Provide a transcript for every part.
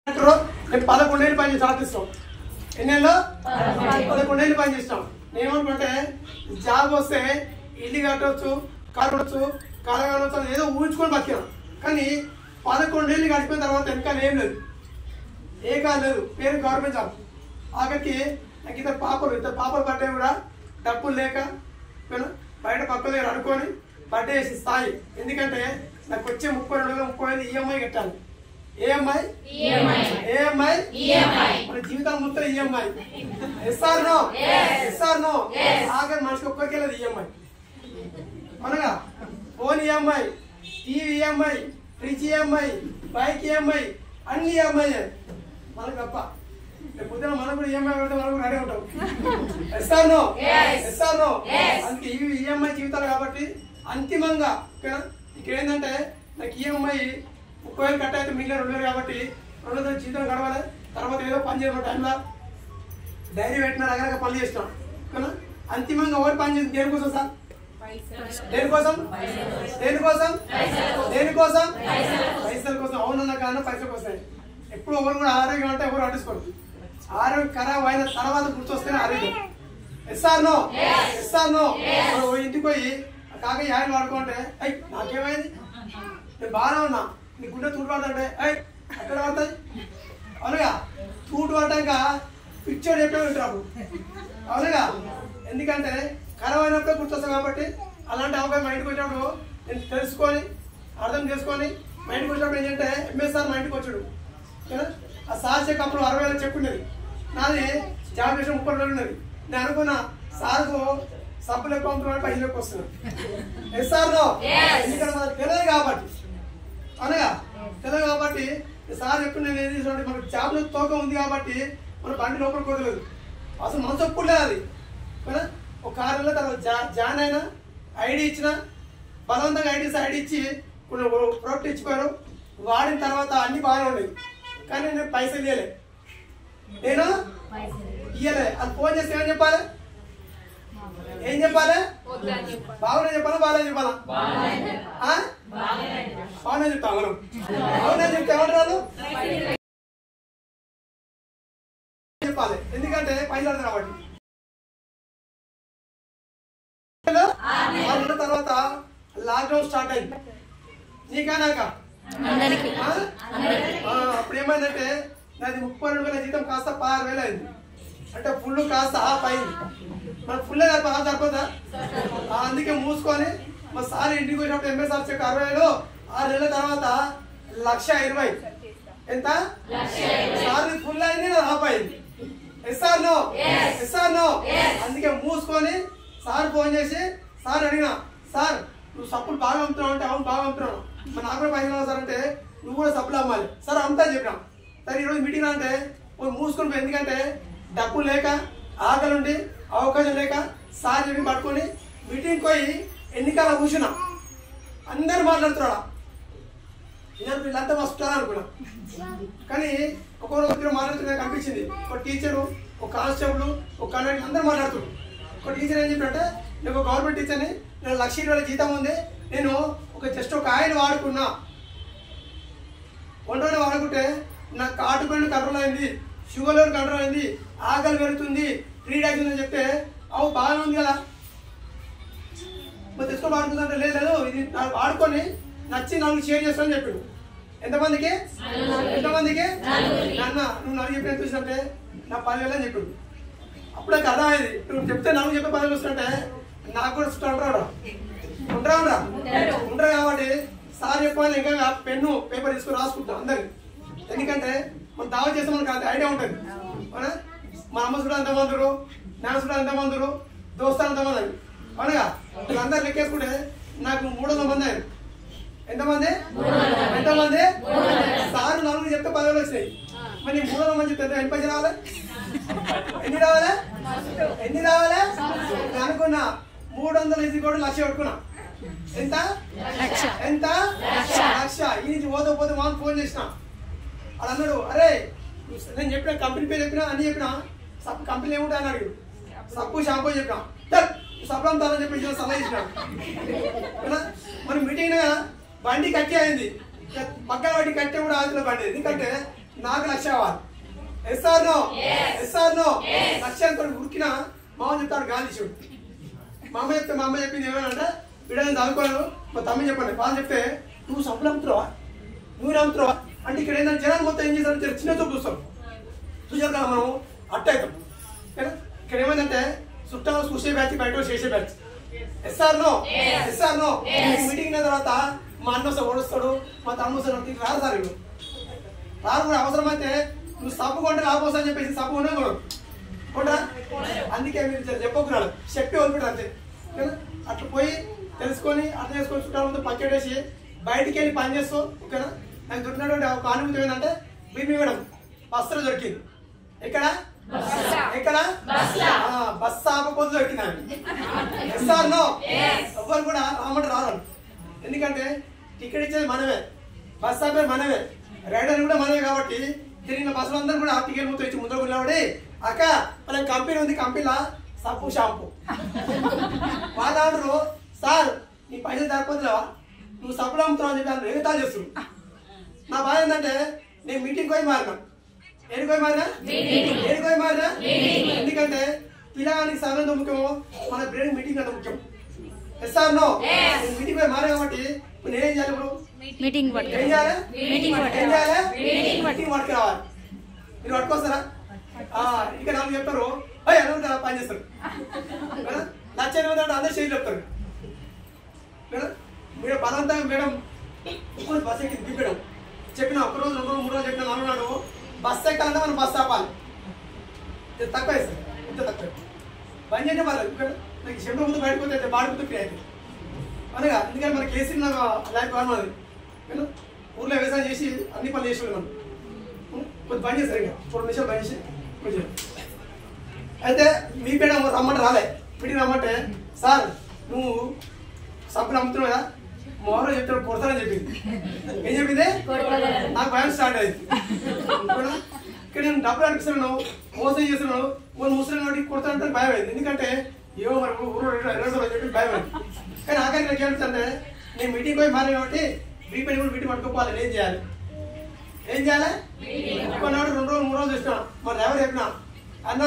నేను 11 ఏళ్ళు పని చేసి ఆఫీస్లో ఎన్నేళ్ళు 11 ఏళ్ళు పని చేసినాం. నేనేమనుకుంటే జాబ్ వస్తే ఇల్లు కట్టవచ్చు, కట్టవచ్చు, కలగవచ్చు ఏదో ఊహించుకొని బతికాను. కానీ 11 ఏళ్ళు గడిపిన తర్వాత వెనకాల ఏం లేదు, ఏ కాదు లేదు, పేరు గవర్నమెంట్ జాబ్. ఆఖరికి నాకు ఇద్దరు పాపలు పడ్డాయి కూడా డబ్బులు లేక బయట పక్కల దగ్గర అనుకొని బర్త్డే చేసి స్థాయి. ఎందుకంటే నాకు వచ్చే 32,000 ఈఎంఐ కట్టాలి. EMI మన జీవితం మొత్తం EMI. ఎస్ఆర్ నో ఆఖరి మనిషికి ఒక్కరికి వెళ్ళదు EMI. అవునగా phone EMI, TV EMI, fridge EMI, bike EMI, అన్ని EMI మనకు తప్ప. పొద్దున మనం కూడా EMI పెడితే మనం కూడా రెడీ ఉంటాం. ఎస్ఆర్ నో అందుకే ఇవి EMI జీవితాలు. కాబట్టి అంతిమంగా ఇక్కడ ఏంటంటే నాకు EMI 30,000 కట్ అయితే మిగిలిన 2,000 కాబట్టి 2,000 జీవితం గడవాలి. తర్వాత ఏదో పని చేయడం టైంలో డైరీ పెట్టిన రకరకాల పనులు చేస్తాం. కానీ అంతిమంగా ఎవరు పని చేసి దేనికోసం సార్? దేనికోసం పైసల కోసం. అవునన్నా కానీ పైసల కోసం. ఎప్పుడు ఎవరు కూడా ఆరోగ్యం అంటే ఎవరు అడ్డుకోరు. ఆరోగ్యం ఖరాబ్ అయిన తర్వాత గుర్తొస్తేనే ఆరోగ్యం. ఎస్ఆర్ నో ఇంటికి పోయి కాక యాయలు వాడుకుంటే అయ్యి నాకేమైంది, నేను బాగానే ఉన్నా, నీ గుండె తూటు పడతాంటే అయ్యి అక్కడ పడుతుంది. అవునుగా తూటు పడ్డాక పిక్చర్ చెప్పే ఉంటారు. అవునుగా ఎందుకంటే ఖరాబ్ అయినప్పుడే గుర్తొస్తాం. కాబట్టి అలాంటి అవకాశం మా ఇంటికి వచ్చినప్పుడు నేను తెలుసుకొని అర్థం చేసుకొని మా ఇంటికి వచ్చినప్పుడు ఏంటంటే ఎంఎస్ఆర్ మా ఇంటికి వచ్చాడు. ఆ సార్ చెక్ అప్పుడు 60,000 చెక్ ఉన్నది. నాది జాబ్ చేసిన 30 రోజులు ఉన్నది. నేను అనుకున్న సార్కు సబ్బులు ఎక్కువ అమ్ముతున్నాడు, పైసలు ఎక్కువ వస్తున్నాడు. ఎస్ఆర్ నో ఎందుకంటే మనకు తెలియదు కాబట్టి. అనగా తెలియదు కాబట్టి సార్ ఎప్పుడు నేను ఏం చేసినట్టు మనకు జాబ్లో తోక ఉంది కాబట్టి మన బండి లోపలికి వదలదు. అసలు మనసు ఎప్పుడు లేదు అది. ఒక 6 నెలల తర్వాత జాయిన్ అయినా ఐడి ఇచ్చిన బలవంతంగా ఐడి ఇచ్చి కొన్ని ప్రోడక్ట్ ఇచ్చిపోయారు. వాడిన తర్వాత అన్ని బాగానే ఉన్నాయి. కానీ నేను పైసలు ఇవ్వలే, నేను ఇవ్వలే. అది ఫోన్ చేస్తే ఏం చెప్పాలి? బాగునే చెప్పాలా బాగానే చెప్పాలా? బాగానే చెప్తా. మనం బాగానే చెప్తే ఏమంటారు చెప్పాలి. ఎందుకంటే పైసలు కాబట్టి. తర్వాత లాక్డౌన్ స్టార్ట్ అయింది. నీకనాక అప్పుడు ఏమైందంటే నాది 32,000 జీతం కాస్త 16,000 అయింది. అంటే ఫుల్ కాస్త ఆఫ్ అయింది. మనకు ఫుల్ సరిపోతా. అందుకే మూసుకొని మా సార్ ఇంటికి వచ్చినప్పుడు ఎంఎస్ఆర్ చెక్ 60,000 6 నెలల తర్వాత 1,20,000. ఎంత? సార్ ఫుల్ అయింది, ఆఫ్ అయింది. ఎస్ఆర్ నో అందుకే మూసుకొని సార్ ఫోన్ చేసి సార్ అడిగినా, సార్ నువ్వు సప్పులు బాగా అమ్ముతున్నావు అంటే అవును బాగా అమ్ముతున్నావు, మన నాకు కూడా పైసలు సార్ అంటే నువ్వు కూడా సప్పులు అమ్మాలి సార్ అమ్ముతా చెప్పినాం. సరే ఈరోజు మీటింగ్ అంటే మూసుకొని పోయి. ఎందుకంటే డబ్బులు లేక ఆకలి ఉండి అవకాశం లేక సార్ చెప్పి పట్టుకొని మీటింగ్ పోయి ఎన్నికల కూర్చున్నా. అందరూ మాట్లాడుతున్నాడా వీళ్ళంతా వస్తారా అనుకున్నా. కానీ ఒక్కొక్కరు మాట్లాడుతున్నా కనిపించింది. ఒక టీచరు, ఒక కానిస్టేబుల్, ఒక కండక్టర్ అందరూ మాట్లాడుతున్నారు. ఒక టీచర్ ఏం చెప్పినట్టే నేను ఒక గవర్నమెంట్ టీచర్ని, నేను 1,20,000 జీతం ఉంది, నేను జస్ట్ ఒక ఆయిల్ వాడుకున్నా, 1 రోజు వాడుకుంటే నాకు కాటుకొని కంట్రోల్ అయింది, షుగర్ లెవెల్ కంట్రోల్ అయింది, ఆకలి పెరుగుతుంది, ఫ్రీ డైట్ అని చెప్తే అవు బాగానే ఉంది కదా మరి తెచ్చుకొని వాడుకుందంటే లేదు ఇది నాకు వాడుకొని నచ్చి 4 షేర్ చేస్తానని చెప్పాడు. ఎంతమందికి నాన్న నువ్వు 4 చెప్పిన చూసినట్టే నా 10,000 అని చెప్పాడు. అప్పుడు నాకు అర్థమైంది. నువ్వు చెప్తే 4 చెప్పే 10,000 వస్తుంటే నాకు కూడా ఉండరా కాబట్టి సార్ చెప్పాలి. ఇంకా పెన్ను పేపర్ తీసుకొని రాసుకుంటాం అందరికి. ఎందుకంటే మనం దావా చేస్తే మనకు అది ఐడియా ఉంటుంది. మన అమ్మ కూడా ఎంతమందిరు, నాన్న కూడా ఎంతమందిరు, దోస్తాలు ఎంతమంది అని. అవునగా వీళ్ళందరూ లెక్కేసుకుంటే నాకు 300 మంది అయ్యారు. ఎంతమంది సార్ 4 చెప్తే 10,000 వచ్చినాయి. మరి 300 మంది చెప్తే ఎన్ని పైసలు రావాలి? ఎన్ని రావాలి? నేను అనుకున్నా 300 ఈజీ కూడా 1,00,000 పెట్టుకున్నా. ఎంత? 1,00,000. ఈ నుంచి పోతే మాకు ఫోన్ చేసిన అది అన్నాడు, అరే నేను చెప్పిన కంపెనీ పేరు చెప్పినా అన్ని చెప్పినా సబ్బు కంపెనీ ఏముంటాయి అని అడిగాడు. సబ్బు షాంపూ చెప్పినా సబ్బు అమ్ముతానని చెప్పి సలహా ఇచ్చినాడు. మరి మీటింగ్ బండి కట్టి అయింది, పక్కన వాటి కట్టే కూడా ఆదులో బండి. ఎందుకంటే నాకు లక్ష కావాలి. Yes or no? Yes or no? లక్ష్యంతో ఉరికిన మామ చెప్తాడు గాంధీశుడు. మా అమ్మ చెప్పింది ఏమేనంటే వీడని చదువుకోను మా తమ్మి చెప్పండి. వాళ్ళు చెప్తే నువ్వు సబ్బులు అమ్ముతున్నావా, నువ్వు నమ్ముతున్నావా అంటే ఇక్కడ ఏంటంటే జనాలు మొత్తం ఏం చేస్తారు, చిన్న చూపు చూస్తాం. చూసారు కదా మనం అట్ట అవుతాం. ఇక్కడ ఏమైందంటే చుట్టాలు చూసే బ్యాచ్, బయట చేసే batch. Yes or no? Yes or no? Meeting అయిన తర్వాత మా అన్న వస్తాడు, ఓడుస్తాడు, మా తమ్ముడు వస్తాడు, రాదు సార్ వీళ్ళు రాదు కూడా. అవసరమైతే నువ్వు సబ్బు కొంటే రాబోసా అని చెప్పేసి సబ్బు కొనే కొంటరా. అందుకే మీరు చెప్పకున్నాడు చెప్పి వదిలిపెట్టారు అంతే. అట్లా పోయి తెలుసుకొని అర్థం చేసుకొని చుట్టాలతో పచ్చడేసి బయటికి వెళ్ళి పని చేస్తావు. ఓకేనా? నాకు దొరికినటువంటి ఒక అనుభూతి ఏంటంటే బీపీ మేడం బస్సులో దొరికింది. ఎక్కడ ఎక్కడ బస్సు ఆపకపోతే దొరికింది. Yes or no? ఎవ్వరు కూడా రామంటే రారు. ఎందుకంటే టికెట్ ఇచ్చేది మనమే, బస్ ఆపేది మనమే, రైడర్ కూడా మనమే. కాబట్టి తిరిగిన బస్సులు అందరూ కూడా టికెట్ మొత్తం ఇచ్చి ముందర నిలబడి అక్క మన కంపెనీ ఉంది, కంపెనీలా సబ్బు షాంపూ వాళ్ళ ఆర్డరు సార్ నీ పైసలు సరిపోతుందిలేవా, నువ్వు సబ్బులు అమ్ముతున్నావు అని చెప్పి ఎగతా చేస్తున్నావు. నా బాధ ఏంటంటే నేను మీటింగ్ పోయి మారినా. ఏడికి పోయి మారినా? ఎందుకంటే పిల్లగానికి సమయం ముఖ్యమో మన బ్రెయిన్ మీటింగ్ అంత ముఖ్యం. Yes or no? మీటింగ్ పోయి మారా కాబట్టి నేనేం చేయాలి ఇప్పుడు? మీటింగ్ పట్టుకురావాలి. మీరు పట్టుకొస్తారా? ఇంకా నాకు చెప్తారు అన్న పని చేస్తారు. నచ్చేది అందరూ చేసి చెప్తారు. మేడం బలవంతంగా మేడం బస్ ఎక్కి దింపడం చెప్పిన ఒక్క రోజు 2 రోజులు 3 రోజులు చెప్పిన అన్నాడు. బస్ ఎక్కాలంటే మనం బస్ ఆపాలి. తక్కువ సార్, ఇంత తక్కువ పని చేయండి పర్లేదు. నాకు చెంప ముందు బయటకు బాడిపోతే ఫ్రీ అవుతుంది అనగా. ఎందుకంటే మన కేసీ నాకు లైఫ్ కావాలి. ఊర్లో వ్యవసాయం చేసి అన్ని పనులు చేసి మనం కొంచెం పని చేస్తారు. ఇంకా 2 నిమిషాలు పని చేసి కొంచెం అయితే మీ పేడ రమ్మంటే రాలే. పిడికి రమ్మంటే సార్ నువ్వు సబ్బులు అమ్ముతున్నావు కదా, మోహన్ చెప్తాడు కొడతానని చెప్పింది. ఏం చెప్పింది? నాకు భయం స్టార్ట్ అయింది. ఇక్కడ నేను డబ్బులు అనిపిస్తున్నాను, మోసం చేస్తున్నాను, ముసలి కొడతానంటే భయం అయింది. ఎందుకంటే ఏమో మరి ఊరు చెప్పి భయం అయింది. కానీ ఆఖరికి నాకు ఏమిటంటే నేను మీటింగ్ పోయి మారాను కాబట్టి బీపీని కూడా మీటింగ్ పట్టుకోవాలి. ఏం చేయాలి? కొన్నాడు 2 రోజులు 3 రోజులు చూసినా మరి ఎవరు చెప్పినా అన్న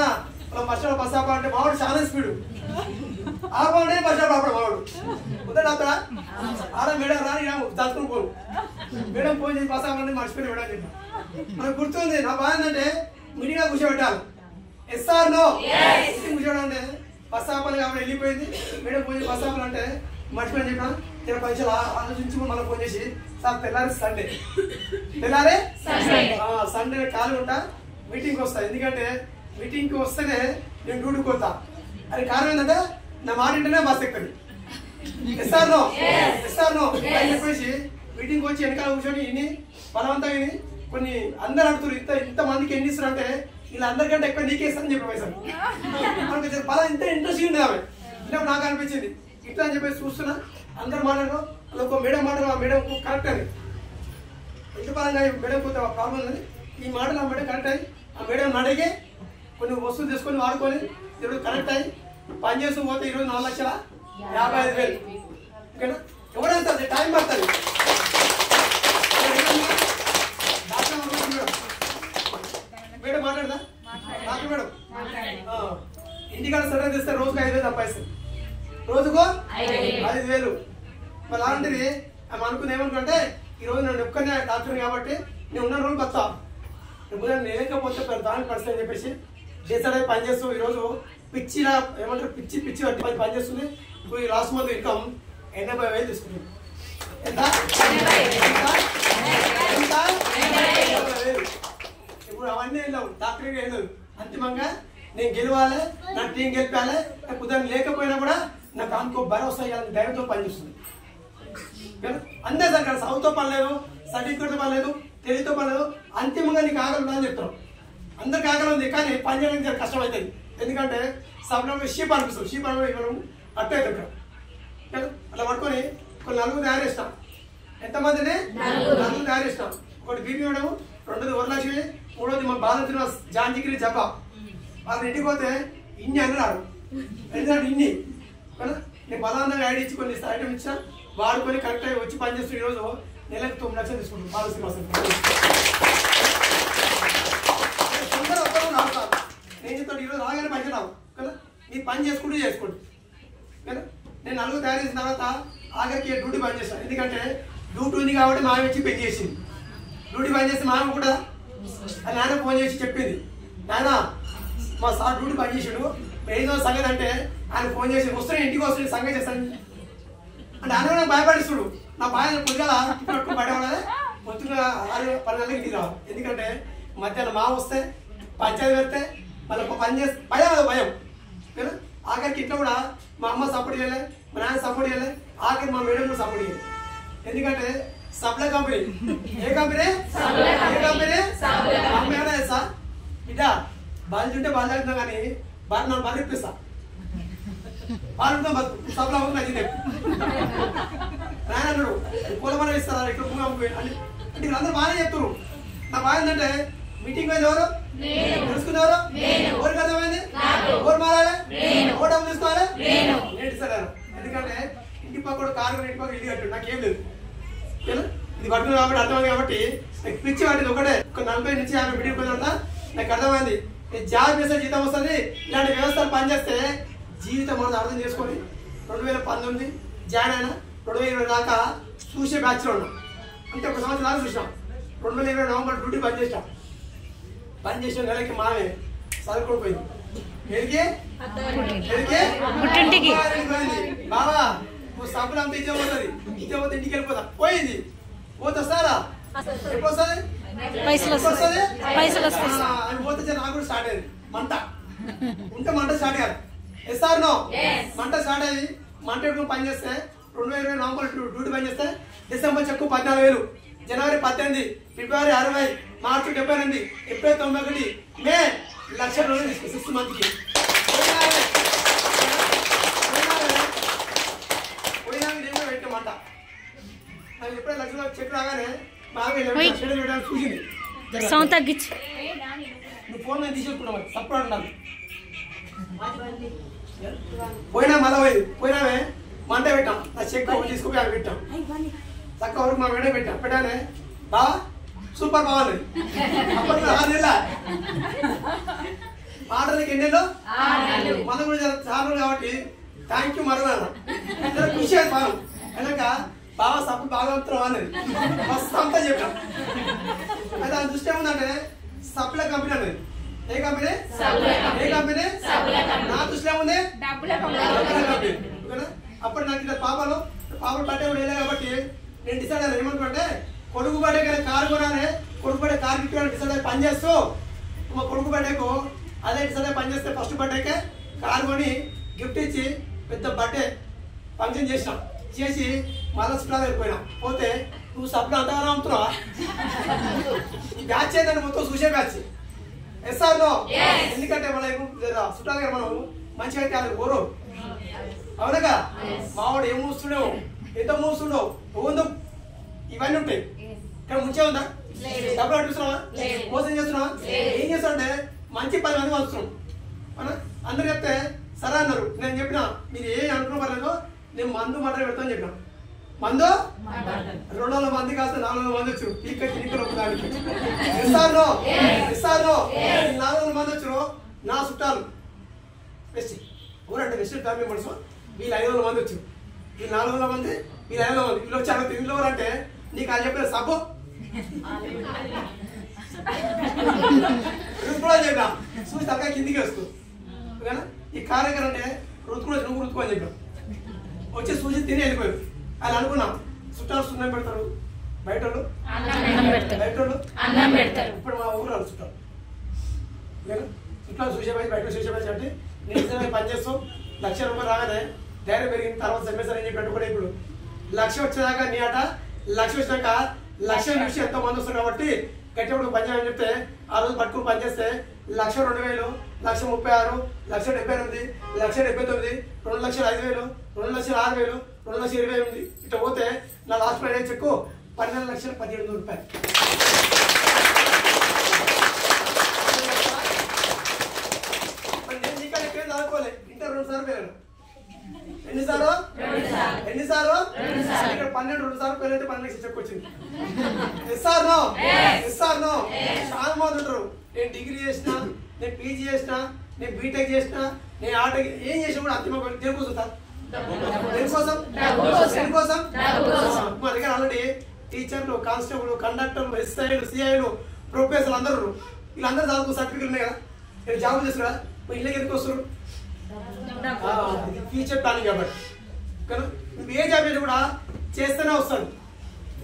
బస్ స్టాండ్ బస్ ఆపాలంటే మావాడు చాలా స్పీడు ఆపంటే బస్ స్టాండ్ ఆపడం మావాడు వద్దా ఆపడా ఆడ మేడం రాని దాచుకుని పోను. మేడం ఫోన్ చేసి బస్ ఆపండి మర్చిపోయి మేడం చెప్పి మనకు గుర్తుంది. నా బాధ ఏంటంటే మీటింగ్ గా కూర్చోబెట్టాలి. Yes or no? కూర్చోబెట్టాలంటే బస్ ఆపాలి కాబట్టి వెళ్ళిపోయింది. మేడం ఫోన్ చేసి బస్ ఆపాలంటే మర్చిపోయి చెప్పిన 20 నిమిషాలు ఆలోచించి మనం ఫోన్ చేసి సార్ తెల్లారి సండే ఖాళీ ఉంటా మీటింగ్కి వస్తా. ఎందుకంటే మీటింగ్కి వస్తేనే నేను డ్యూటీకి వస్తా. అది కారణం ఏంటంటే నా మాట వింటేనే బస్ ఎక్కడి. Yes or no? అని చెప్పేసి మీటింగ్కి వచ్చి వెనకాల కూర్చొని ఇన్ని బలవంతంగా విని కొన్ని అందరు అడుగుతారు ఇంతమందికి ఎన్ని ఇస్తారు అంటే వీళ్ళందరికంటే ఎక్కువ నీకే ఇస్తారని చెప్పి పైసలు మనకు బలం ఇంత ఇంట్రెస్టింగ్ ఉంది. ఆమె చిన్నప్పుడు నాకు అనిపించింది ఇట్లా అని చెప్పేసి చూస్తున్నా. అందరు మాట్లాడరు, అలా ఒక మేడం మాట్లాడు, ఆ మేడం కరెక్ట్ అని ఇంటి పరంగా మేడం కొంత ప్రాబ్లం ఉంది. ఈ మాటలు ఆ మేడం కరెక్ట్ అయ్యి ఆ మేడం అడిగి కొన్ని వస్తువులు తీసుకొని వాడుకొని ఇప్పుడు కరెక్ట్ అయ్యి పని చేస్తూ పోతే ఈరోజు 4,55,000. ఓకేనా? ఎవరైనా టైం పడుతుంది. మేడం మాట్లాడదా? నాకు మేడం ఇంటికాడ సడన్ చేస్తే రోజుకు 5,000 సంపాదిస్తారు. రోజుకు 5,000. మరి అలాంటిది ఆమె అనుకుంది ఏమనుకుంటే ఈరోజు నన్ను ఒక్కనే డాక్టర్ కాబట్టి నేను ఉన్న రోజులు వస్తా, నేను లేకపోతే దానికి పరిస్థితి అని చెప్పేసి డిసైడ్ అయి పనిచేస్తూ ఈరోజు పిచ్చిలా ఏమంటారు పిచ్చి పనిచేస్తుంది. ఇప్పుడు ఈ లాస్ట్ మంత్ ఇన్కమ్ 80,000 తీసుకుంటుంది. ఎంత? ఇప్పుడు అవన్నీ వెళ్ళావు డాక్టర్గా వెళ్ళదు. అంతిమంగా నేను గెలవాలి, నా టీం గెలిపాలి. కుదరని లేకపోయినా కూడా నాకు అనుకో భరోసా ఇవ్వాలని ధైర్యంతో పనిచేస్తుంది. అందరూ సార్ చదువుతో పని లేదు, సర్టిఫికేట్తో పని లేదు, తెలివితో పని లేదు. అంతిమంగా నీకు ఆకలి ఉందని చెప్తారు. అందరికి ఆకలి ఉంది కానీ పని చేయడానికి చాలా కష్టం అవుతుంది. ఎందుకంటే సబ్లో షీప్ అనిపిస్తుంది. షీప్ అని ఇవ్వడం అట్టే ఇక్కడ అలా పట్టుకొని కొన్ని 4 తయారు చేస్తాం. ఎంతమందిని? 4 తయారు చేస్తాం. ఒకటి బీపీ మేడం, 2ది వరలక్ష్మి, 3వది మన బాధితున్న జాంజిగిరి జబ్బా. వాళ్ళ ఇంటికి పోతే ఇన్ని అన్నారు. ఎందుకంటే ఇన్ని నేను బలవంతంగా ఐడి ఇచ్చి కొన్ని ఐటమ్ ఇచ్చా వాడుకొని కరెక్ట్ అయ్యి వచ్చి పనిచేస్తూ ఈరోజు నెలకు 9 లక్షలు తీసుకుంటాను. పాలసీ పని చేసుకోండి. నేను నలుగురు తయారు చేసిన తర్వాత ఆఖరికి డ్యూటీ బంద్ చేస్తాను. ఎందుకంటే డ్యూటీ ఉంది కాబట్టి మామ వచ్చి పెళ్లి చేసింది. డ్యూటీ బంద్ చేస్తే మామ కూడా నాన్న ఫోన్ చేసి చెప్పింది, నాన్న మా సార్ డ్యూటీ బంద్ చేసాడు, ఏదో సంగతి అంటే ఆయన ఫోన్ చేసి వస్తున్నాయి ఇంటికి వస్తున్నాయి సంగతి చేస్తాను అంటే ఆయన కూడా భయపడిస్తుడు. నా బాగా పొద్దుగా బయటపడాలి, పొద్దుగా 6-10 గంటలకు ఇంటికి రావాలి. ఎందుకంటే మధ్యాహ్నం మామ వస్తే పంచాయతీ పెడితే మళ్ళీ పని చేస్తే భయం. ఆఖరికి ఇంట్లో కూడా మా అమ్మ సపోర్ట్ చేయలే, మా నాన్న సపోర్ట్ చేయలే, ఆఖరి మా మేడం కూడా సపోర్ట్ చేయలేదు. ఎందుకంటే సప్లై కంపెనీ. ఏ కంపెనీ? అమ్మ ఏమైనా చేస్తా బిడ్డ బాధ్యత ఉంటే బాధ అవుతున్నా కానీ నన్ను బాధ ఇప్పిస్తా, బాగుంటాం బతుకు సప్లై నచ్చింది నాయన అన్నాడు. పూలమనం ఇస్తారా ఇక్కడ అంటే వీళ్ళందరూ బాగానే చెప్తున్నారు. నా బాధ ఏంటంటే మీటింగ్ పోయింది ఎవరు తెలుసుకునేవారు, ఎవరికి అర్థమైంది, ఎవరు మారాలి, ఎవరు డబ్బులు తీసుకోవాలి, నేను ఇస్తాను. ఎందుకంటే ఇంటి పక్కడు కారు ఇంటి పక్క ఇల్లు కట్టాడు, నాకేం లేదు. ఇది పట్టుకుని కాబట్టి అర్థమైంది. కాబట్టి నాకు పిచ్చి వాటిది ఒకటే, ఒక 40 నుంచి 50 మీటింగ్ పోయినంత నాకు అర్థమైంది. జాబ్ చేస్తే జీతం వస్తుంది. ఇలాంటి వ్యవస్థలు పనిచేస్తే జీవితం మనం అర్థం చేసుకొని 2019 జాయిన్ అయినా 2020 దాకా చూసే బ్యాచ్లో ఉన్నాం. అంటే ఒక సంవత్సరం దాకా చూసినాం. 2020 నవంబర్ డ్యూటీ పని చేసిన నెలకి మామే చదువుకోపోయింది. బాబా నువ్వు సబ్బులు అంతా ఇచ్చే పోతుంది, ఇంటికి వెళ్ళిపోతా. పోయింది పోతే వస్తారా, ఎప్పుడు వస్తుంది అని పోతే నాకు కూడా స్టార్ట్ అయింది మంట. ఉంటే మంట స్టార్ట్ కాదు. ఎస్ఆర్ నో మంట స్టార్ట్ అయ్యి మంట ఎప్పుడు పని చేస్తే 2020 నవంబర్ డ్యూటీ పని చేస్తే డిసెంబర్ చెక్కు 14,000, జనవరి 18, ఫిబ్రవరి 60, మార్చి 78, ఏప్రిల్ 91, మే 1,00,000 తీసుకో 6 మంత్కి. పోయినా పెట్టమంట నాకు ఎప్పుడైనా 1,00,000 చెక్ రాగానే బాగా చూసింది. నువ్వు ఫోన్ మీద తీసుకున్నావు సపోర్ట్ ఉండాలి. పోయినా మళ్ళీ పోయినామే మంట పెట్టాం, ఆ చెక్ తీసుకుపోయి అవి పెట్టాం. చక్క వరకు మా మేడం పెట్టానే బావా సూపర్ బాగుంది. అప్పట్లో 6 నెలల ఆర్డర్లకి ఎన్ని నెలలు మనం కూడా చాలా కాబట్టి థ్యాంక్ యూ మరొక కృషి బాగా కనుక బాగా సపోర్ట్ బాగా అవుతున్నాం అన్నది ఫస్ట్ అంతా చెప్పాం. అయితే దాని దృష్టి ఏముందంటే సప్లై కంపెనీ అనేది. ఏ కంపెనీ? నా దృష్టిలో ఏముంది కంపెనీ. అప్పుడు నాకు ఇట్లా పాపలు పట్టే కూడా వెళ్ళాయి కాబట్టి నేను డిసైడ్ అయ్యాను ఏమనుకుంటే కొడుకు బర్త్డే కానీ కారు కొనాలి, కొడుకు బర్త్డే కారు గిఫ్ట్ డిసైడ్ అయ్యి పని చేస్తూ మా కొడుకు బర్త్డేకు అదే డిసైడ్ అయ్యి పని చేస్తే ఫస్ట్ బర్త్డేకే కారు కొని గిఫ్ట్ ఇచ్చి పెద్ద బర్త్డే ఫంక్షన్ చేసినాం. చేసి మళ్ళీ చుట్టాలు వెళ్ళిపోయినాం. పోతే నువ్వు సప్లై అంతగానో అమ్ముతున్నావా, ఈ బ్యాచ్ ఏంటంటే మొత్తం చూసే బ్యాచ్. ఎస్ఆర్ నో ఎందుకంటే మన చుట్టాలు గారు మనం మంచిగా అయితే వాళ్ళకి కోరు అవునగా. మావాడు ఏం మూస్తుండేవు, ఎంత మూస్తుండవు, ఉందో ఇవన్నీ ఉంటాయి. ఇక్కడ ముంచే ఉందా, డబ్బులు అడుగుతున్నావా, మోసం చేస్తున్నావా, ఏం చేస్తామంటే మంచి 10 మంది వస్తున్నాం. అందరు చెప్తే సరే అన్నారు. నేను చెప్పిన మీరు ఏ అనుకున్న పర్లేదో నేను మందు మటర్ పెడతాను చెప్పిన. మందు 200 మంది కాస్త 400 మంది వచ్చారు. దానికి ఇస్తాను 400 మంది వచ్చారు. నా చుట్టాలు వెస్ట్ ఊరంటే వెస్ట్ ఫ్యామిలీ మనసు వీళ్ళు 500 మంది వచ్చారు. వీళ్ళు 400 మంది, వీళ్ళు 500 మంది. వీళ్ళు వచ్చి అడుగుతారు వీళ్ళు ఎవరంటే నీకు అది చెప్పిన సబ్బు కూడా చెప్పిన చూసి తగ్గ కిందికి వస్తూ ఈ కార్యక్రమం అంటే రుతుకు నువ్వు రుతుకు అని చెప్పాం. వచ్చి చూసి తిని వెళ్ళిపోయారు. అది అనుకున్నాం చుట్టాలు సున్నం పెడతారు, బయట ఇప్పుడు మా ఊరు వాళ్ళు చుట్టాలు చూసే బయట చూసే బయట అంటే నేను పనిచేస్తాం. 1,00,000 రూపాయలు రాగానే ధైర్యం పెరిగిన తర్వాత సెమిస్టర్ అని చెప్పి కూడా ఇప్పుడు 1,00,000 వచ్చేదాకా నీ ఆట 1,00,000 వచ్చినాక 1,00,000 చూసి ఎంతో మంది వస్తారు కాబట్టి గట్టిప్పుడు పని చేయమని చెప్తే ఆ రోజు పట్టుకుని పనిచేస్తే 1,02,000, 1,36,000, 1,78,000, 1,79,000, 2,05,000, 2,06,000, 2,28,000 ఇట్లా పోతే నా లాస్ట్ ఫ్రైడే చెక్కు 12,17,000 రూపాయలు. నేను ఇంకా ఎక్కడ చదువుకోలే ఇంటర్ 2 సార్లు పోయాను. ఎన్నిసార్లు ఇక్కడ 12 సార్లు పోయినట్టు 12,00,000 చెక్ వచ్చింది. ఎస్ఆర్ నో చాలా మంది ఉంటారు. నేను డిగ్రీ చేసిన, నేను పీజీ చేసిన, నేను బీటెక్ చేసిన, నేను ఆటకి ఏం చేసినా కూడా అంతిమ దేనికోసం సార్? దేనికోసం? మా దగ్గర ఆల్రెడీ టీచర్లు, కానిస్టేబుల్, కండక్టర్లు, ఎస్ఐలు, సిఐలు, ప్రొఫెసర్లు అందరూ వీళ్ళందరూ చదువుకు సర్టిఫికెట్లు ఉన్నాయి కదా, నేను జాబ్ చేస్తున్నా, ఇళ్ళకి ఎందుకు వస్తారు? ఫ్యూచర్ ప్లానింగ్ కాబట్టి. కానీ నువ్వు ఏ జాబ్ చేసి కూడా చేస్తేనే వస్తుంది,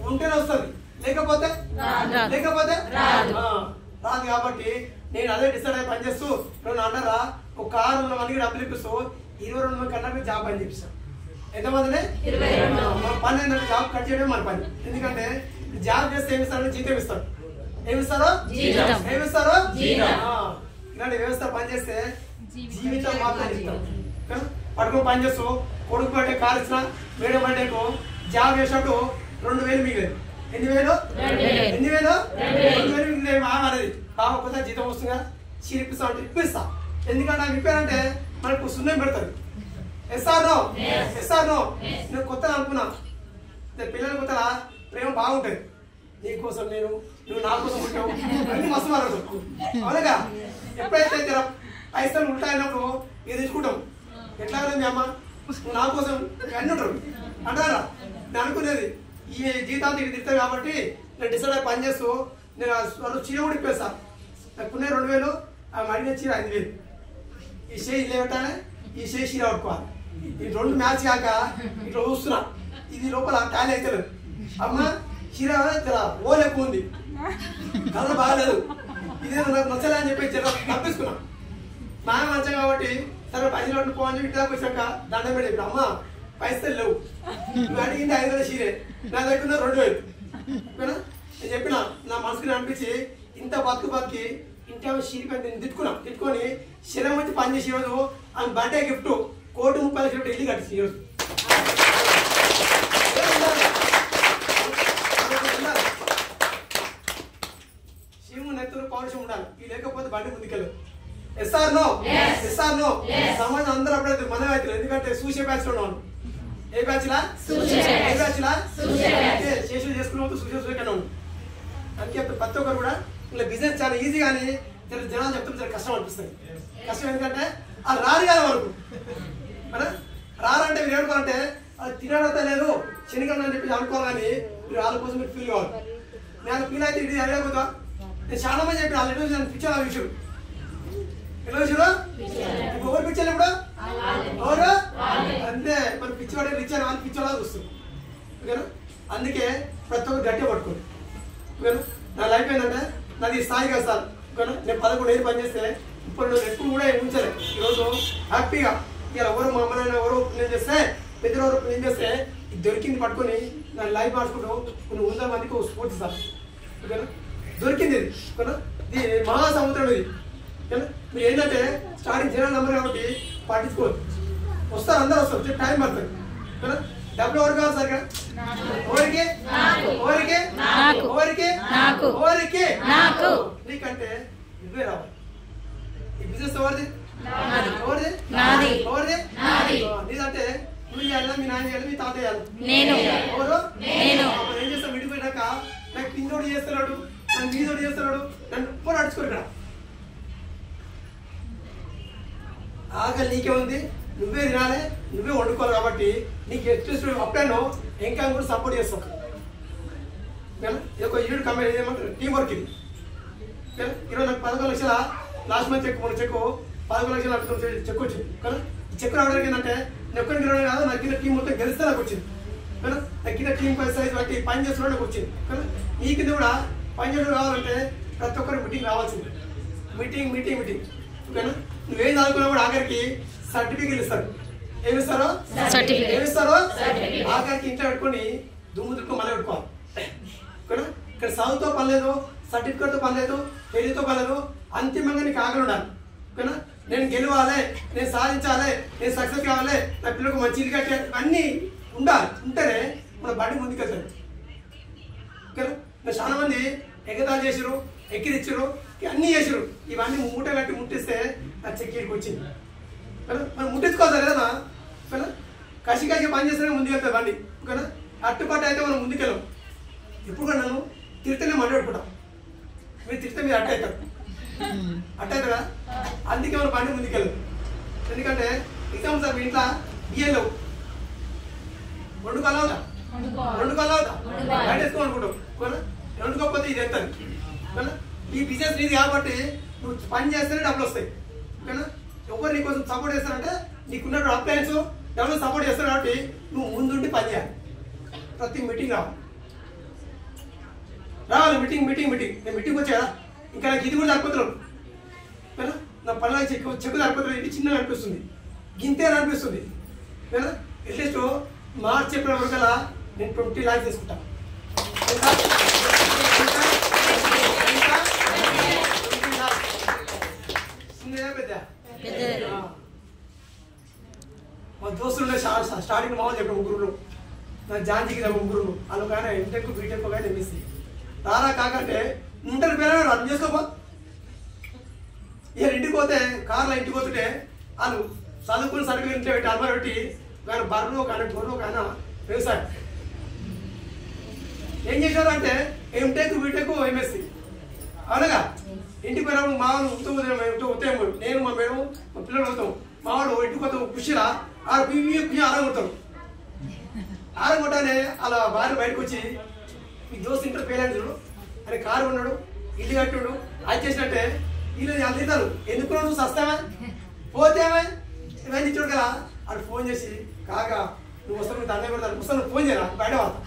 ఉంటేనే వస్తుంది, లేకపోతే రాదు. కాబట్టి నేను అదే డిసైడ్ అయ్యి పనిచేస్తూ నువ్వు అంటారా ఒక కారు ఉన్న మందికి డబ్బులు ఇప్పిస్తూ 22 మంది కన్నా జాబ్ పని చేపిస్తాను. ఎంతమందిని? మన పని ఏంటంటే జాబ్ కట్ చేయడం మన పని. ఎందుకంటే జాబ్ చేస్తే ఏమిస్తారో జీతం ఇస్తారు. ఏమిస్తారో? ఇలాంటి వ్యవస్థ పనిచేస్తే జీవితం మాత్రం ఇస్తాం. పడుకుని పని చేస్తూ కొడుకు బట్టే కారు ఇచ్చిన, మేడం బట్టేకు జాబ్ చేసినట్టు 2000 మిగిలేదు. ఎన్ని వేలు? 2000 మిగిలేదు. అనేది బాగా కొత్త జీతం వస్తుందిగా, చీరిపిస్తా అంటే ఇప్పిస్తా. ఎందుకంటే నాకు ఇప్పారంటే మనకు సున్నం పెడతారు. ఎస్ఆర్ నో నేను కొత్తగా అనుకున్నా, పిల్లల కొత్తగా ప్రేమ బాగుంటుంది. నీకోసం నేను, నువ్వు నా కోసం ఉంటావు, అన్ని మస్తు మాట్లాడుతావు. అవునగా? ఎప్పుడైతే పైసలు ఉంటాయినప్పుడు ఇది తెచ్చుకుంటాం. ఎట్లా మీ అమ్మ నువ్వు నా కోసం అన్ని ఉంటారు అంటారా? నేను అనుకునేది ఈ జీతాంతి ఇక్కడ తిడతాను కాబట్టి నేను డిసైడ్ అయ్యి పని చేస్తూ నేను చీర కూడా ఇప్పేస్తాను. నాకునే 2000, అవి అడిగిన చీర 5000. ఈ షే ఇల్లు పెట్టాలి, ఈ షే చీర పట్టుకోవాలి. ఈ 2 మ్యాచ్ కాక ఇట్లా చూస్తున్నా, ఇది లోపల ఖాళీ అవుతలేదు. అమ్మ చీర ఓలు ఎక్కువ ఉంది, కలర్ బాగాలేదు, ఇదే నాకు నచ్చలే అని చెప్పి తప్పించుకున్నా. నాన్న మంచం కాబట్టి సరే పైసలు పట్టుకోవాలని చెప్పి ఇట్లా వచ్చాక దండం పెట్టి చెప్పిన, అమ్మ పైసలు లేవు, నువ్వు అడిగింది 500 చీరే, నా దగ్గర 2000. నేను చెప్పిన నా మనసుకి అనిపించి ఇంత బతికి ఇంటి చీరి పని నేను తిట్టుకొని శరం వచ్చి పని చేసి ఈరోజు ఆమె బర్త్డే గిఫ్ట్ 1,30,00,000 ఇల్లు కట్టించి ఈరోజు. శివు నెత్తులు పౌరుషం ఉండాలి, ఇవి లేకపోతే బండి ముందుకెళ్ళు. ఎస్ఆర్ నో సమాజం అందరూ అప్పుడైతే మన అవుతుంది. ఎందుకంటే సూచే బ్యాచ్ లో ఉన్నాను. ఏ బ్యాచ్ లా శేషులు చేసుకున్నాం, సూచన ఉన్నాను. అందుకే ప్రతి ఒక్కరు కూడా ఇలా బిజినెస్ చాలా ఈజీ, కానీ జనాలు చెప్తుంటే చాలా కష్టం అనిపిస్తుంది. కష్టం ఎందుకంటే అది రారు కదా వరకు, రారంటే మీరు ఏమనుకోవాలంటే అది తినడంతా లేదు శనికం అని చెప్పి అనుకోవాలి. కానీ మీరు వాళ్ళ కోసం మీరు ఫీల్ కావాలి. నేను ఫీల్ అయితే ఇది అడగకపోతా. నేను చాలా మంది చెప్పిన వాళ్ళు ఎటు పిచ్చారు, ఆ విషయం ఎట్లా విషయం ఇప్పుడు ఎవరు పిచ్చారు ఇప్పుడు ఎవరు అంతే. మరి పిచ్చివాడే రిచ్ అని వాళ్ళు పిచ్చోలా చూస్తుంది. ఓకేనా? అందుకే ప్రతి ఒక్కరు గట్టిగా పట్టుకోండి. ఓకేనా? నా లైఫ్ ఏంటంటే నాది స్థాయి కదా సార్. ఓకేనా? నేను 11 ఏళ్ళు పనిచేస్తే ఇప్పుడు నేను ఎప్పుడు కూడా ఉంచలే. ఈరోజు హ్యాపీగా ఇలా ఎవరు మా అమ్మ నాన్న ఎవరు నేను చేస్తే పెద్దవారు నేను చేస్తే ఇది దొరికింది పట్టుకొని నా లైఫ్ మార్చుకుంటూ కొన్ని 100 మందికి స్ఫూర్తి సార్. ఓకేనా? దొరికింది ఇది. ఓకేనా? ఇది మహాసముద్రం ఇది. ఓకేనా? మీరు ఏంటంటే స్టార్టింగ్ జనాలు నమ్మరు కాబట్టి పట్టించుకోవద్దు. వస్తారు, అందరూ వస్తారు, టైం పడుతుంది. ఓకేనా? డబ్బులు ఎవరు కావాలి సార్? నీకంటే నువ్వే రావాలి. ఈ బిజినెస్ ఎవరిది? నీదంటే నువ్వు చేయాలి, మీ నాన్న చేయాలి, మీ తాత చేయాలి. ఎవరు ఏం చేస్తాం? విడిపోయినాక నాకు కిందోడు చేస్తున్నాడు, నన్ను మీదోడు చేస్తున్నాడు, నన్ను కూడా అడుచుకోరు. ఇక్కడ ఆకలి నీకే ఉంది, నువ్వే తినాలి, నువ్వే వండుకోవాలి. కాబట్టి నీకు ఎక్స్ట్రెస్ అప్పుడేనో ఇంకా కూడా సపోర్ట్ చేస్తాం. ఇది ఒక యూనిట్ కంపెనీ ఏమంటారు, టీం వర్క్ ఇది. ఈరోజు నాకు 11 లక్షల లాస్ట్ మంత్ చెక్ 11 లక్షల చెక్ వచ్చింది. కానీ ఈ చెక్ రావడానికి ఏంటంటే నేను ఒక్కరికి రావడం కాదు, నాకు కింద టీం మొత్తం గెలిస్తే నాకు వచ్చింది. కానీ నాకు కింద టీం సైజ్ బట్టి పని చేస్తున్నా నాకు వచ్చింది. కానీ ఈ కింద కూడా పని చేయడం కావాలంటే ప్రతి ఒక్కరు మీటింగ్ రావాల్సింది. మీటింగ్. ఓకేనా? నువ్వేం చదువుకున్నా కూడా ఆఖరికి సర్టిఫికేట్ ఇస్తారు. ఏమిస్తారో ఆఖరికి ఇంట్లో పెట్టుకొని దుమ్ము మళ్ళీ పెట్టుకోవాలి. ఓకేనా? ఇక్కడ చదువుతో పని లేదు, సర్టిఫికేట్తో పని లేదు, పెళ్లితో పని లేదు, అంతిమంగా నీకు ఆకలి ఉండాలి. ఓకేనా? నేను గెలవాలి, నేను సాధించాలి, నేను సక్సెస్ కావాలి, నా పిల్లలకు మంచి ఇల్లు కట్టే అన్నీ ఉండాలి. ఉంటేనే మన బండి ముందుకెళ్తాడు. ఓకేనా? నేను చాలా మంది ఎగతాలు చేసిరు, ఎక్కిరిచ్చిరు, అన్నీ చేసిరు. ఇవన్నీ మూట కట్టి ముట్టిస్తే ఆ చెక్కిడికి వచ్చింది. మనం ముట్టించుకోవాలి కదా. ఓకేనా? కసి పని చేస్తేనే ముందుకెళ్తాయి బండి. ఓకేనా? అట్టుపట్టు అయితే మనం ముందుకెళ్ళాం. ఎప్పుడు కూడా నన్ను తిడితేనే మండి పెట్టుకుంటాం. మీరు తిడితే మీరు అట్ట అవుతారు కదా. అందుకే మన బండి ముందుకెళ్ళదు. ఎందుకంటే ఎగ్జాంపుల్ సార్ మీ ఇంట్లో బియ్యం 2 కలవుతా 2 కలవుతా బయట వేసుకోనుకుంటావు వండుకోకపోతే ఇది ఎత్తాను. ఈ బిజినెస్ నీది కాబట్టి నువ్వు పని చేస్తేనే డబ్బులు వస్తాయి. ఓకేనా? ఎవరు నీకోసం సపోర్ట్ చేస్తారంటే నీకున్నటువంటి అప్లయన్స్ ఎవరు సపోర్ట్ చేస్తారు కాబట్టి నువ్వు ముందుండి పని చేయాలి. ప్రతి మీటింగ్ రావాలి మీటింగ్ నేను మీటింగ్ వచ్చారా ఇంకా నాకు ఇది కూడా సరిపోతున్నాను. ఓకేనా? నా పనులు చెక్కు సరిపోతున్నాను. ఇది చిన్నగా అనిపిస్తుంది, గింతే అనిపిస్తుంది. ఓకేనా? అట్లీస్ట్ మార్చ్ ఏప్రిల్ వరకల్లా నేను 20 lakhs తీసుకుంటాను. మా దోస్తులు స్టార్టింగ్ మామూలు చెప్పాడు 3 నా జాంజీకి 3 వాళ్ళు కానీ ఎంటెక్ బీటెక్ కానీ ఎంఎస్సీ రారా కాకంటే ఇంటర్ పేరు రన్ చేసుకోపో. ఇక ఇంటికి పోతే కార్లో ఇంటికి పోతుంటే వాళ్ళు చదువుకుని సర్టిఫికేట్ ఇంట్లో పెట్టి అల్మారి పెట్టి కానీ బర్రెలు కానీ గొర్రెలు కానీ వ్యవసాయం ఏం చేశారు అంటే ఎంటెక్ బీటెక్ ఎంఎస్సీ అవునగా. ఇంటికి పోయినప్పుడు మా వాళ్ళు ఉదయం నేను మా మేడం మా పిల్లలు అవుతాం. మా వాడు ఇంటికి పోతాం ఖుషిరా ఆరగొడతాడు. ఆరగొట్టానే అలా భార్య బయటకు వచ్చి మీ దోస్తు ఇంటర్ ఫెయిల్ అయింది చూడు అని కారు ఉన్నాడు ఇల్లు కట్టాడు అది చేసినట్టే వీళ్ళు అందుతారు. ఎందుకు నువ్వు సస్తావా పోతేవా ఇవన్నీ ఇచ్చాడు కదా అటు ఫోన్ చేసి కాగా నువ్వు వస్తావు మీ తండ్రి పెడతాను వస్తాను నువ్వు ఫోన్ చేయరా బయట పోతా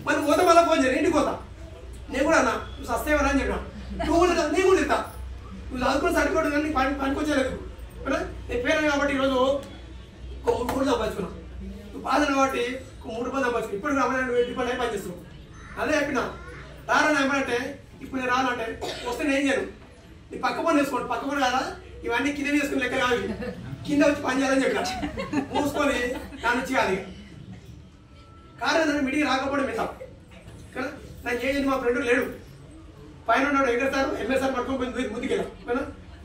మరి పోతా మళ్ళీ ఫోన్ చేయరు ఇంటికి పోతా. నేను కూడా అన్నా నువ్వు సస్తేవరా అని చెప్పినా నువ్వు కూడా నేను కూడా ఇస్తా. నువ్వు చదువుకుని సర్టిఫికేట్ కానీ పనికొచ్చేలేదు. నేను పేరు కాబట్టి ఈరోజు 3 కోట్లు సంపాదించుకున్నాను. నువ్వు బాధ కాబట్టి 3 రూపాయలు సంపాదించుకున్నావు. ఇప్పుడు రమ్మని 20 రూపాయలు పని చేస్తున్నావు. అదే చెప్పినా రారా ఏమంటే ఇప్పుడు నేను రానంటే వస్తే నేను చేయను నీ పక్క పని వేసుకోండి. పక్క పని కదా ఇవన్నీ కింద వేసుకుని లెక్క కాదు కింద వచ్చి పని చేయాలని చెప్పిన మూసుకొని దాని నుంచి కాదు. కారణం మిడికి రాకపోవడం మిగతా కదా. నాకు ఏజెంట్ మా ఫ్రెండ్ లేడు పైన ఉన్నాడు ఎగరసారు ఎంఎస్ఆర్ పట్టుకొని ముందుకెళ్ళాం.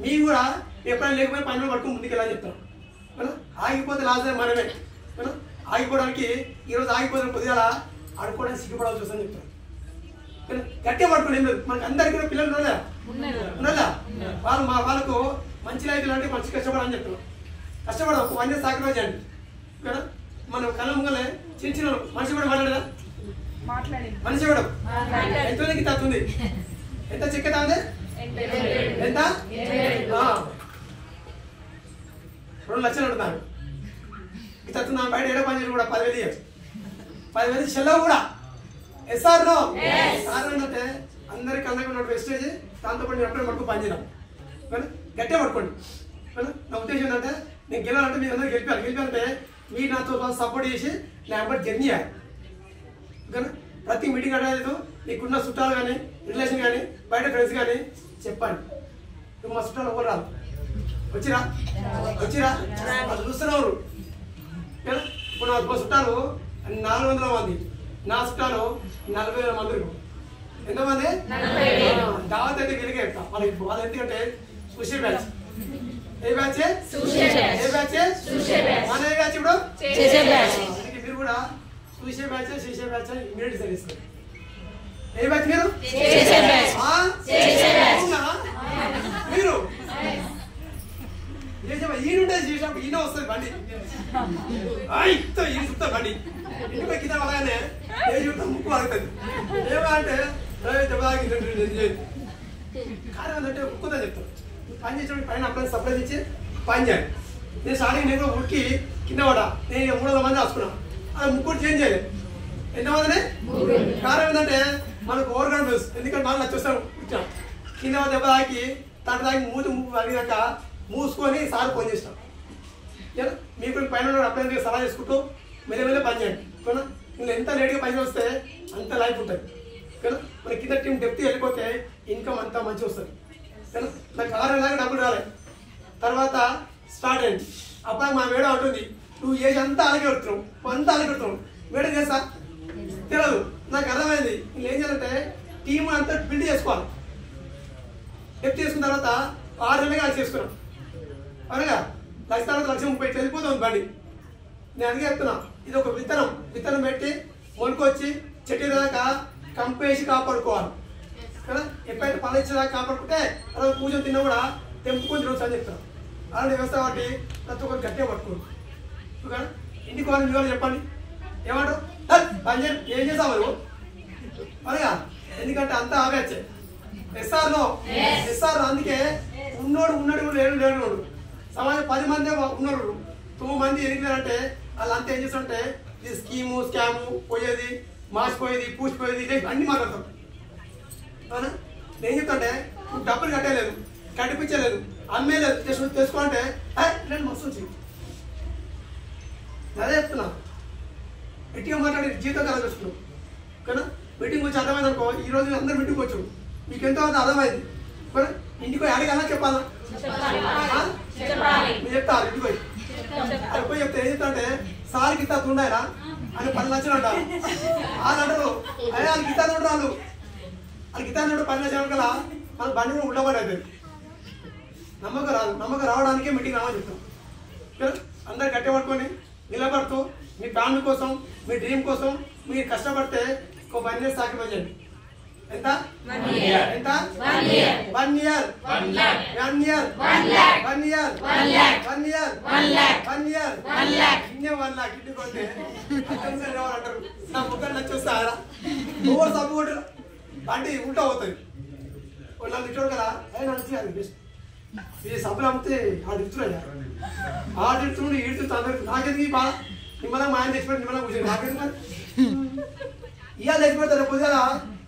మీరు కూడా ఎప్పుడైనా లేకపోతే పైన పట్టుకొని ముందుకెళ్ళాలని చెప్తాను. ఆగిపోతే లాస్ట్ మనమే ఆగిపోవడానికి ఈరోజు ఆగిపోతే కొద్దిగా ఆడుకోవడానికి సిగ్గుపడాల్సి వస్తుందని చెప్తాను. గట్టిగా పట్టుకోండి ఏం లేదు. మనకు అందరికీ కూడా పిల్లలు ఉన్నారా వాళ్ళకు మంచి లైఫ్ అంటే మంచి కష్టపడాలని చెప్తున్నాం. కష్టపడడం ఒక 1 year సాక్రిఫైస్ చేయండి. ఓకేనా? మనం కళ్ళ ముంగలే చిన్న మనిషి కూడా మాట్లాడదా మనిషి కూడా ఎంతోకి తత్తుంది ఎంత చెక్క తాగుదే ఎంత 2 లక్షలు ఉంటున్నారు ఈ తత్తున్నా బయట ఏడో పని కూడా 10,000 చెల్లవు కూడా ఎస్ఆర్ నో కారణం ఏంటంటే అందరికి అందరికీ ఉన్న వెస్టేజ్ దాంతోపాటు నేను పట్టుకు పని చేయడం గట్టిగా పట్టుకోండి. నా ఉద్దేశం ఏంటంటే నేను గెలవాలంటే మీరు అందరూ గెలిపారంటే మీరు నాతో సపోర్ట్ చేసి లేకపోతే జర్నీ చేయాలి. ఓకేనా? ప్రతి మీటింగ్ అనేది నీకున్న చుట్టాలు కానీ రిలేషన్ కానీ బయట ఫ్రెండ్స్ కానీ చెప్పండి. నువ్వు మా చుట్టాలు ఎవరు రాదు వచ్చిరా వాళ్ళు చూస్తున్నారు. ఇప్పుడు నా చుట్టాలు 400 మంది నా చుట్టాలు 40,000 మంది. ఎంతమంది దావత్ అయితే వెలిగే చెప్తా వాళ్ళు ఎందుకంటే సుషి బ్యాచ్ ఏ బ్యాచ్ మన ఏ బ్యాచ్ ఇప్పుడు మీరు కూడా సుషి బ్యాచ్ శిషే బ్యాచ్ ఇమీడియట్ డిసైడ్ చేసుకోండి. ఏ బ్యాచ్ మీరు మీరు ఈయనుంటే చేసినప్పుడు ఈయన వస్తుంది బండి ఈయన చూస్తా బండి ఇంటికి కింద అలాగానే ఏ చూస్తా ముక్కు ఆగుతుంది. ఏమంటే కారణం ఏంటంటే ఉక్కుదా చెప్తాను పని చేసిన పైన అప్లై సప్లై ఇచ్చి పని చేయాలి. నేను స్టార్టింగ్ నేను కూడా ఉడికి కింద పడా నేను 300 మంది రాసుకున్నాను. అది ముక్కుడు చేంజ్ చేయలేదు. ఎంతమందినే కారణం ఏంటంటే మనకు ఓవర్గా తెలుసు. ఎందుకంటే మనం వచ్చేస్తాను కూర్చోం కింద దెబ్బ తాకి తన తాకి మూతి అడిగాక మూసుకొని సార్ ఫోన్ చేస్తాం. మీకు పైన అప్లై సలహా చేసుకుంటూ మెల్లమెల్ల పని చేయండి. నువ్వు ఎంత లేట్గా పని వస్తే అంత లైఫ్ ఉంటుంది. ఓకేనా? మన కింద టీం డెప్త్ వెళ్ళిపోతే ఇన్కమ్ అంతా మంచిగా వస్తుంది. ఓకేనా? నాకు 6 దాకా డబ్బులు రాలేదు. తర్వాత స్టార్ట్ అయింది. అప్పుడు మా మేడం అంటుంది నువ్వు ఏజ్ అంతా అలాగే పెడుతున్నావు మేడం చేస్తా తెలియదు. నాకు అర్థమైంది నేను ఏం చేయాలంటే టీం అంతా బిల్డ్ చేసుకోవాలి. డెప్త్ చేసుకున్న తర్వాత 6 నెలలుగా అది చేసుకున్నాం. అవునగా 1,30,30 వెళ్ళిపోతుంది బండి. నేను అడిగి చెప్తున్నా ఇది ఒక విత్తనం పెట్టి మొనుకొచ్చి చెట్టు దాకా కంపేసి కాపాడుకోవాలి కదా. ఎప్పుడైతే పని ఇచ్చేదా కాపాడుకుంటే తర్వాత పూజ తిన్నా కూడా తెంపుకొని తినవచ్చు అని చెప్తారు. అలాంటి వ్యవస్థ కాబట్టి ప్రతి ఒక్కరు గట్టిగా పట్టుకోరు. ఇంటికి వాళ్ళని మీరు చెప్పండి ఏమంటారు పని ఏం చేసావు నువ్వు అలాగా, ఎందుకంటే అంతా ఆవేచ్చే. ఎస్ఆర్లో అందుకే ఉన్నాడు లేడు సమాజం 10 మంది ఉన్నారు 9 మంది ఎరిగినారంటే వాళ్ళు అంతా ఏం చేస్తుంటే ఇది స్కాము పోయేది మాసిపోయేది పూసిపోయేది అన్ని మాట్లాడతాం. అవునా, నేను చెప్తాంటే నువ్వు డబ్బులు కట్టలేదు కట్టిపించలేదు అమ్మేలేదు తెచ్చుకుంటే నేను మస్తు వచ్చింది అదే చెప్తున్నా. గట్టిగా మాట్లాడి జీవితం కల చూస్తున్నావు కదా. మీటింగ్ వచ్చి అర్థమైంది అనుకో, ఈ రోజు అందరు మీటింగ్ వచ్చు మీకు ఎంతో అంత అర్థమైంది. ఇంటికి పోయి అడిగాలా చెప్పాలా మీరు చెప్తారు. ఇంటికి పోయి అది పోయి చెప్తే ఏం చెప్తా అంటే సార్ గిత్తా తుండాయరా అని 10 లక్షలు అంటారు. వాళ్ళు అంటారు అదే వాళ్ళు గిత్తా చూడరు వాళ్ళు గిత్తా చూడరు 10 లక్షలు కల మన బండి కూడా ఉండబడి అవుతుంది. నమ్మకం రావడానికే మీటింగ్ రావని చెప్తాం. అందరు గట్టి పట్టుకొని నిలబడుతూ మీ ఫ్యామిలీ కోసం మీ డ్రీమ్ కోసం మీరు కష్టపడితే ఒక 1 year సాక్రిఫైస్ చేయండి. ఎంత 1 year 1 year 1 lakh 1 year 1 lakh 1 year 1 lakh 1 year 1 lakh 1 year 1 lakh ఇన్నే 1 lakh ఇంటి కొంటే అక్కడ ఎవరంటారు నా ముఖం నచ్చొస్తారా ఓవర్ సపోర్ట్ బండి ఉల్టా అవుతుంది. వాళ్ళు ఇచ్చాడు కదా ఆయన నచ్చి బెస్ట్ ఇది సబ్బులు అమ్మితే ఆడు ఇస్తున్నాడు ఆడు ఇస్తున్నాడు ఈడుతూ అందరికి నాకెందుకు బాగా నిమ్మలం మా ఆయన తెచ్చిపెట్టి నిమ్మలం కూర్చొని నాకెందుకు మరి ఇవాళ తెచ్చిపెడతారు పొద్దుగా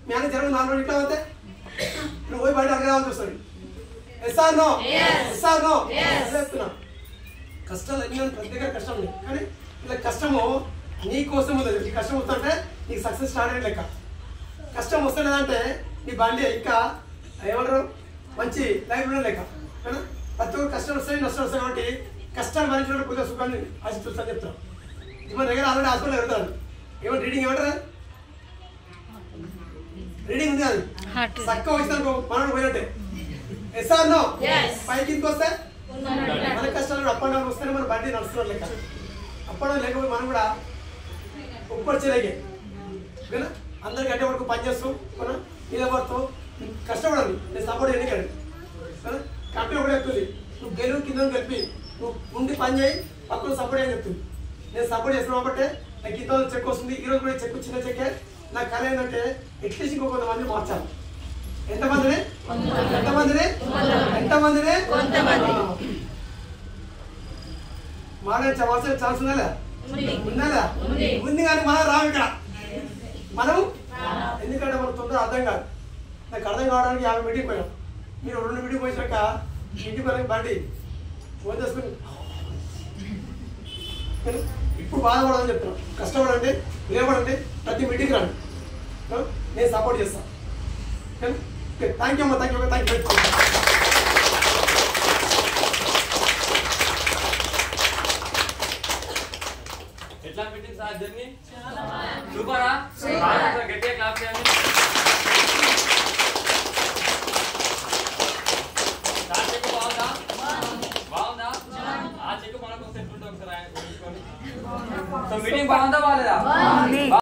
మీ ఆయన జరగదు 4 రోజులు ఇట్లా అవుతే నువ్వు పోయి బయట అడగరావాల్సి వస్తుంది. ఎస్ఆర్ నో చెప్తున్నా. కష్టాలు అన్నీ ప్రతి దగ్గర కష్టం లేదు కానీ ఇలా కష్టము నీ కోసం ఉంది. నీ కష్టం వస్తుంటే నీకు సక్సెస్ స్టార్ట్ అయ్యే లెక్క. కష్టం వస్తుందంటే నీ బండి ఇంకా ఏమంటారు మంచి లైఫ్ ఉన్న లెక్క. ప్రతి ఒక్క కష్టం వస్తాయి నష్టం వస్తాయి కాబట్టి కష్టాలు భరించినప్పుడు కొద్దిగా సుఖాన్ని ఆశిస్తుందని చెప్తాను. మన దగ్గర ఆల్రెడీ హాస్పిటల్ పెడతారు ఏమంటే రీడింగ్ ఏమంటారా రీడింగ్ ఉంది అది చక్కగా వచ్చిందనుకో మనకు పోయినట్టే. ఎస్ఆర్ నో పైకి ఇంటికి వస్తే మన కష్టాలు అప్ అండ్ డౌన్ వస్తేనే మన బండి నడుస్తున్నారు లెక్క. అప్ అండ్ డౌన్ లేకపోతే మనం కూడా ఉప్పొచ్చేలాగే ఓకేనా. అందరు గంట వరకు పని చేస్తూ మనం నిలబడుతూ కష్టపడాలి. నేను సపోర్ట్ ఎన్నికండి కంపెనీ కూడా చెప్తుంది నువ్వు గెలువు కింద కలిపి నువ్వు ఉండి పని చేయి పక్కన సపోర్ట్ అని చెప్తుంది. నేను సపోర్ట్ చేస్తున్నాను కాబట్టి నాకు ఇంత చెక్ వస్తుంది. ఈరోజు కూడా చెక్ చిన్న చెక్కే. నా కళ ఏంటంటే అట్లీస్ట్ ఇంకో 100 మంది మార్చాలి. ఎంతమందిని మార్చే ఛాన్స్ ఉందా ఉంది కానీ మనం రాము ఇక్కడ మనం ఎందుకంటే మనకు తొందర అర్థం కాదు. నాకు అర్థం కావడానికి 50 మీటింగ్ పోయాం. మీరు 2 మీటింగ్ పోయినాక ఇంటికి పోయిన బండి ఫోన్ చేసుకుని ఇప్పుడు బాధపడదని చెప్తున్నాం. కష్టపడండి నిలబడండి ప్రతి మీటింగ్ రండి నేను సపోర్ట్ చేస్తాను. థ్యాంక్ యూ అమ్మా థ్యాంక్ యూ. ఎట్లా మీటింగ్ సార్ జర్నీ సూపరా గట్టిగా క్లాస్ చేయండి. బాగుందా ఆ చెక్ మనకు సెట్ ఉంటుంది ఒకసారి ఆయన చూసుకోండి. సో మీటింగ్ బాగుందా బాగాలేదా